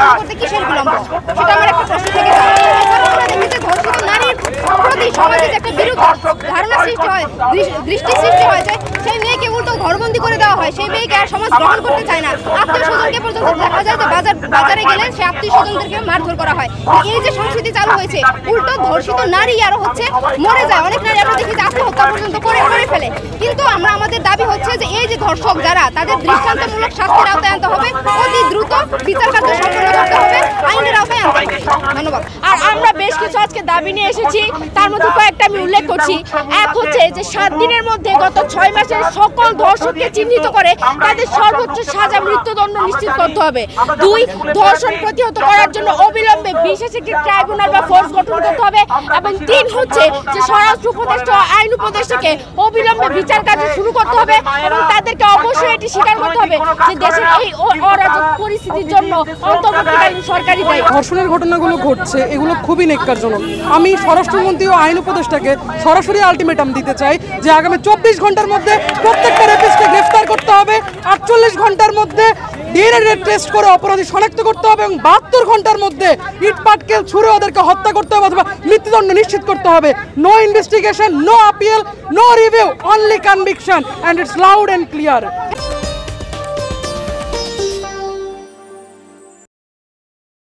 তদন্ত করতে কিসের বিলম্ব, সেটা আমার একটা প্রশ্ন থেকে যায়। আমরা দেখি যে ধর্ষিত নারীর প্রতি সমাজে যে একটা বিরূপ ধারণা সৃষ্টি হয়, দৃষ্টি সৃষ্টি হয়, যে সেই মেয়েকে উল্টো ঘরবন্দি করে দেওয়া হয়, সেই মেয়েকে আর সমাজ গ্রহণ করতে চায় না। আত্মীয় স্বজনকে পর্যন্ত দেখা যায় যে বাজারে গেলে সে আত্মীয় স্বজনদেরকে মারধর করা হয়। এই যে সংস্কৃতি চালু হয়েছে, উল্টো ধর্ষিত নারী আরো হচ্ছে মরে যায়। অনেক নারী আমরা দেখি যে আত্মহত্যা পর্যন্ত করে ফেলে। কিন্তু আমাদের দাবি হচ্ছে যে এই যে ধর্ষক যারা, তাদের দৃষ্টান্তমূলক শাস্তির আওতায় আনতে হবে, অতি দ্রুত বিচার কার্য সম্পন্ন করতে হবে, আইনের আওতায় আনতে হবে। ধন্যবাদ। আর আমরা বেশ কিছু আজকে দাবি নিয়ে এসেছি, তার মধ্যে কয়েকটা আমি উল্লেখ করছি। এক হচ্ছে যে 7 দিনের মধ্যে গত 6 মাসের সকল ধর্ষককে চিহ্নিত করে তাদের সর্বোচ্চ সাজা মৃত্যুদণ্ড নিশ্চিত করতে হবে। 2, ধর্ষণ প্রতিহত করার জন্য অবিলম্বে বিশেষ একটি ট্রাইব্যুনাল বা ফোর্স গঠন করতে হবে। এবং 3 হচ্ছে যে স্বরাষ্ট্র উপদেষ্টা ও আইন উপদেষ্টাকে অবিলম্বে বিচার কার্য শুরু করতে হবে এবং তাদেরকে অবশ্যই এটি স্বীকার করতে হবে যে দেশের এই অরাজক পরিস্থিতির জন্য অন্তর্বর্তীকালীন সরকারই দায়ী। ধর্ষণের ঘটনাগুলো ঘটছে, এগুলো খুবই নেক্কারজনক। আমি স্বরাষ্ট্রমন্ত্রী ও আইন উপদেষ্টাকে সরাসরি আলটিমেটাম দিতে চাই যে আগামী 24 ঘন্টার মধ্যে প্রত্যেকটা রেপিস্টকে গ্রেফতার করতে হবে, 48 ঘন্টার মধ্যে ডিএনএ টেস্ট করে অপরাধী শনাক্ত করতে হবে এবং 72 ঘন্টার মধ্যে ইট পাটকেল ছুঁড়ে ওদেরকে হত্যা করতে হবে অথবা মৃত্যুদণ্ড নিশ্চিত করতে হবে। No investigation, no appeal, no review, only conviction, and it's loud and clear.